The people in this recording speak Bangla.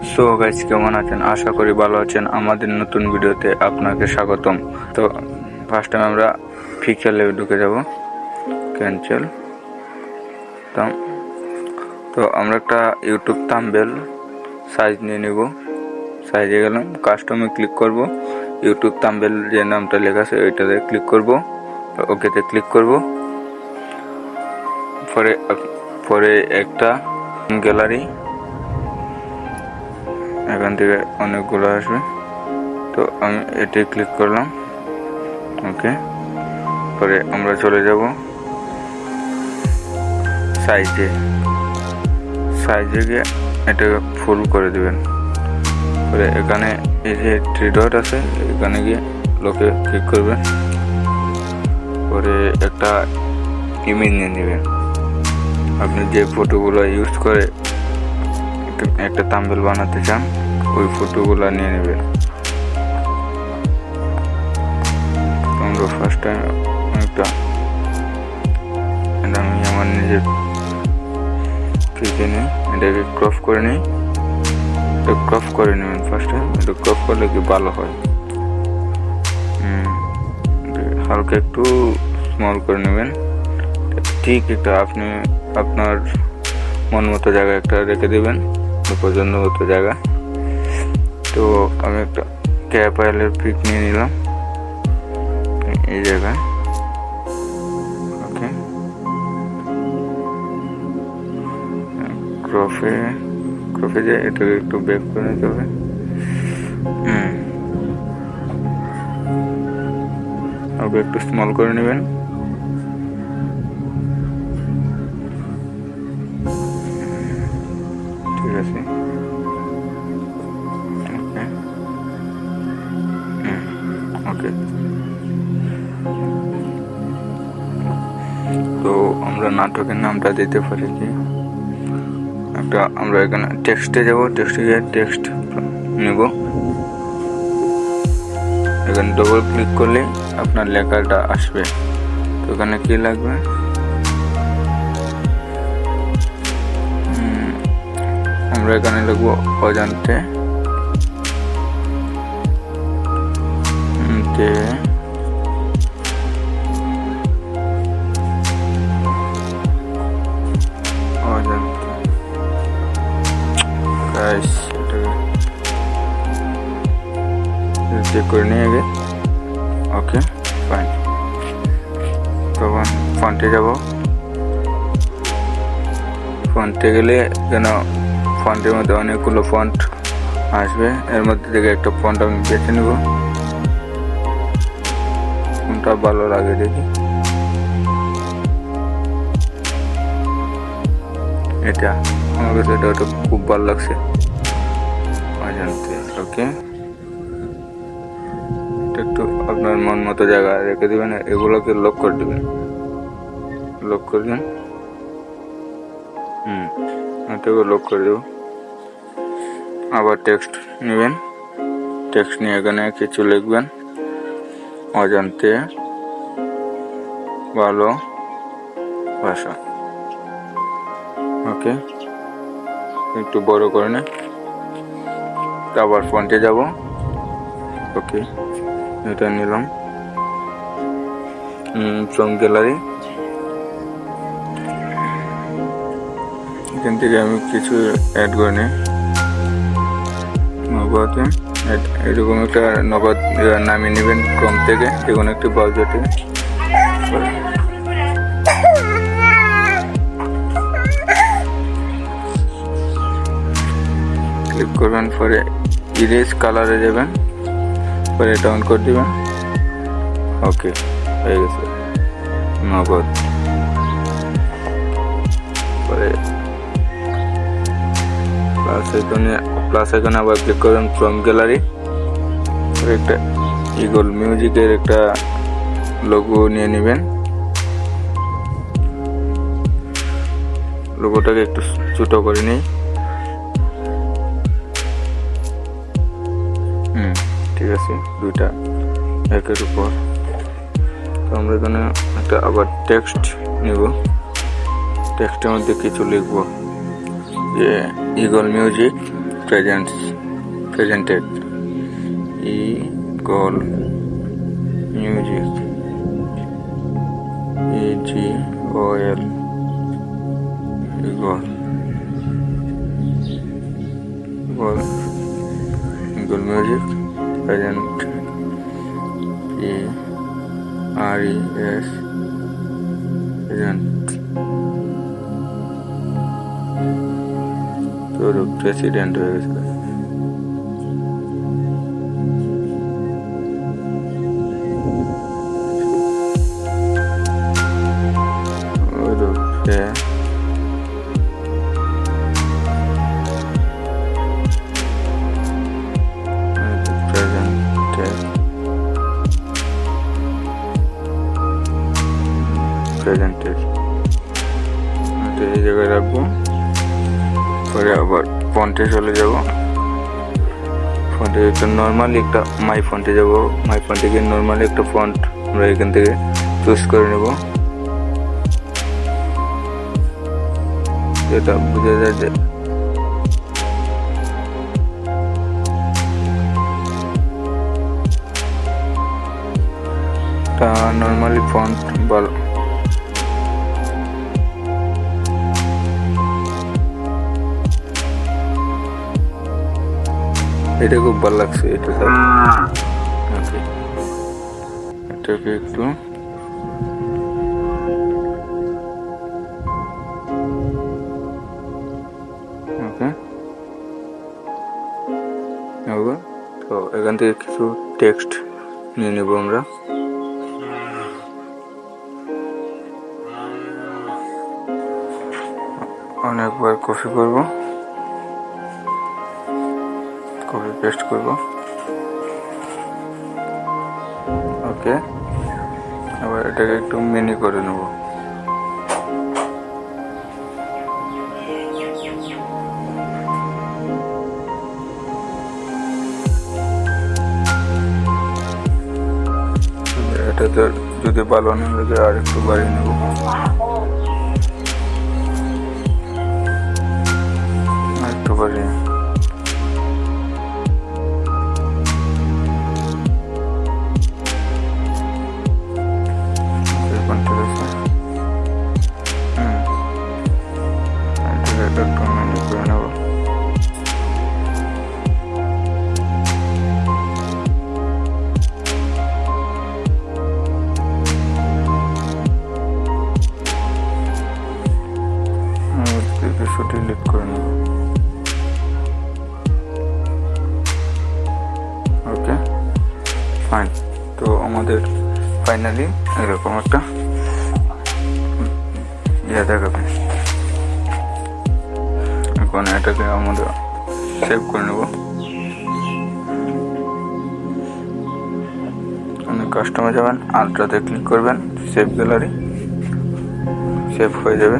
সো গাইস, কেমন আছেন? আশা করি ভালো আছেন। আমাদের নতুন ভিডিওতে আপনাকে স্বাগতম। তো ফার্স্ট টাইম আমরা পিক্সেলে ঢুকে যাব। ক্যান্সেল। তো আমরা একটা ইউটিউব থাম্বনেল সাইজ নিয়ে নেব। সাইজে গেলাম, কাস্টমে ক্লিক করব। ইউটিউব থাম্বনেল যে নামটা লেখা আছে ওইটাতে ক্লিক করব, ওকেতে ক্লিক করব। পরে একটা গ্যালারি, এখান থেকে অনেকগুলো আসবে। তো আমি এটি ক্লিক করলাম, ওকে। পরে আমরা চলে যাব সাইজে গিয়ে এটাকে ফুল করে দিবেন। পরে এখানে এই যে 3 ডট আছে, এখানে গিয়ে লোকে ক্লিক করবেন। পরে একটা ইমেজ নিয়ে নেবেন। আপনি যে ফটোগুলো ইউজ করে একটা থাম্বনেল বানাতে চান, ওই ফটোগুলো নিয়ে নেবেন। আমরা ফার্স্ট টাইম আমি আমার নিজের নিই, এটাকে ক্রপ করে নিই। এটা ক্রপ করে নেবেন ফার্স্ট টাইম। এটা ক্রপ করলে কি ভালো হয়। হালকা একটু স্মল করে নেবেন। ঠিক একটা আপনি আপনার মন মতো জায়গা একটা রেখে দেবেন, পছন্দ মতো জায়গা। তো আমি একটা ক্যাপ অয়েলের পিক নিয়ে নিলাম এই জায়গায়, ওকে। ক্রপে যে এটাকে একটু ব্যাক করে নিতে হবে। ওকে একটু স্মল করে নেবেন। ঠিক আছে, ওকে। তো আমরা নাটকের নামটা দিতে পারি কি একটা, আমরা এখানে টেক্সটে যাব। টেক্সটে গিয়ে টেক্সট নেব। এখানে ডবল ক্লিক করলে আপনার লেখাটা আসবে। তো এখানে কি লাগবে, আমরা এখানে লিখবো অজান্তে চেক করে নিয়ে আগে, ওকে ফাইন। তখন ফন্টে যাব। ফন্টে গেলে যেন ফন্টের মধ্যে অনেকগুলো ফন্ট আসবে, এর মধ্যে থেকে একটা ফন্ট আমি বেছে নেব। কোনটা ভালো লাগে দেখি, এটা আমার কাছে এটা খুব ভালো লাগছে, অজান্তে, ওকে। একটু আপনার মন মতো জায়গা রেখে দেবেন, এগুলোকে লক করে দেবেন। লক করে দেন, এটাকে লক করে দেব। আবার টেক্সট নেবেন। টেক্সট নিয়ে এখানে কিছু লিখবেন, অজান্তে ভালো ভাষা, ওকে। একটু বড় করে নে। আবার ফন্টে যাব, ওকে। এটা নিলাম ফ্রম গ্যালারি। এখান থেকে আমি কিছু অ্যাড করে নিই। নবাতে এরকম একটা নবাদ নামিয়ে নেবেন ক্রম থেকে, যে কোনো একটি ব্রাউজার থেকে। ক্লিক করবেন, পরে ইরেজ কালারে যাবেন, পরে এটা অন করে দিবেন, ওকে হয়ে গেছে নগদ। পরে প্লাস এখানে আবার ক্লিক করবেন ফ্রম গ্যালারি। একটা ইগল মিউজিকের একটা লোগো নিয়ে নেবেন। লোগোটাকে একটু ছোট করে নিই, ঠিক আছে, দুইটা একের উপর। তো আমরা এখানে একটা আবার টেক্সট নিব। টেক্সটের মধ্যে কিছু লিখব যে eagle music presented eagle music EGOL eagle music present PRES present তোর প্রেসিডেন্ট হয়ে গেছে প্রেজেন্টেড এই জায়গায় রাখবো। পরে আবার ফন্টে চলে যাব। ফন্টে একটা নর্মালি একটা মাই ফন্টে যাব। মাই ফন্টে গিয়ে নর্মালি একটা ফন্ট আমরা এখান থেকে চুজ করে নেব, যেটা বোঝা যায় যে নর্মালি ফন্ট ভালো। এটা খুব ভালো লাগছে, এটা ওকে এটাকে একটু ওকে হবে। তো এখান থেকে কিছু টেক্সট নিয়ে নেব আমরা। অনেকবার কপি করব, কপি পেস্ট করব। ওকে, আবার এটাকে একটু মিনি করে নেব। এটাতে যদি ভালো না লাগে আর একটু বাড়িয়ে নেব। একটু বাড়িয়ে একটু মেনু করে নেব। কিছু ডিলিট করে নেব। Okay fine. তো আমাদের ফাইনালি এরকম একটা ইয়ে দেখাবে। এখন এটাকে আমাদের সেভ করে নেব। কাস্টমে যাবেন, আলট্রাতে ক্লিক করবেন, সেভ গ্যালারি, সেভ হয়ে যাবে।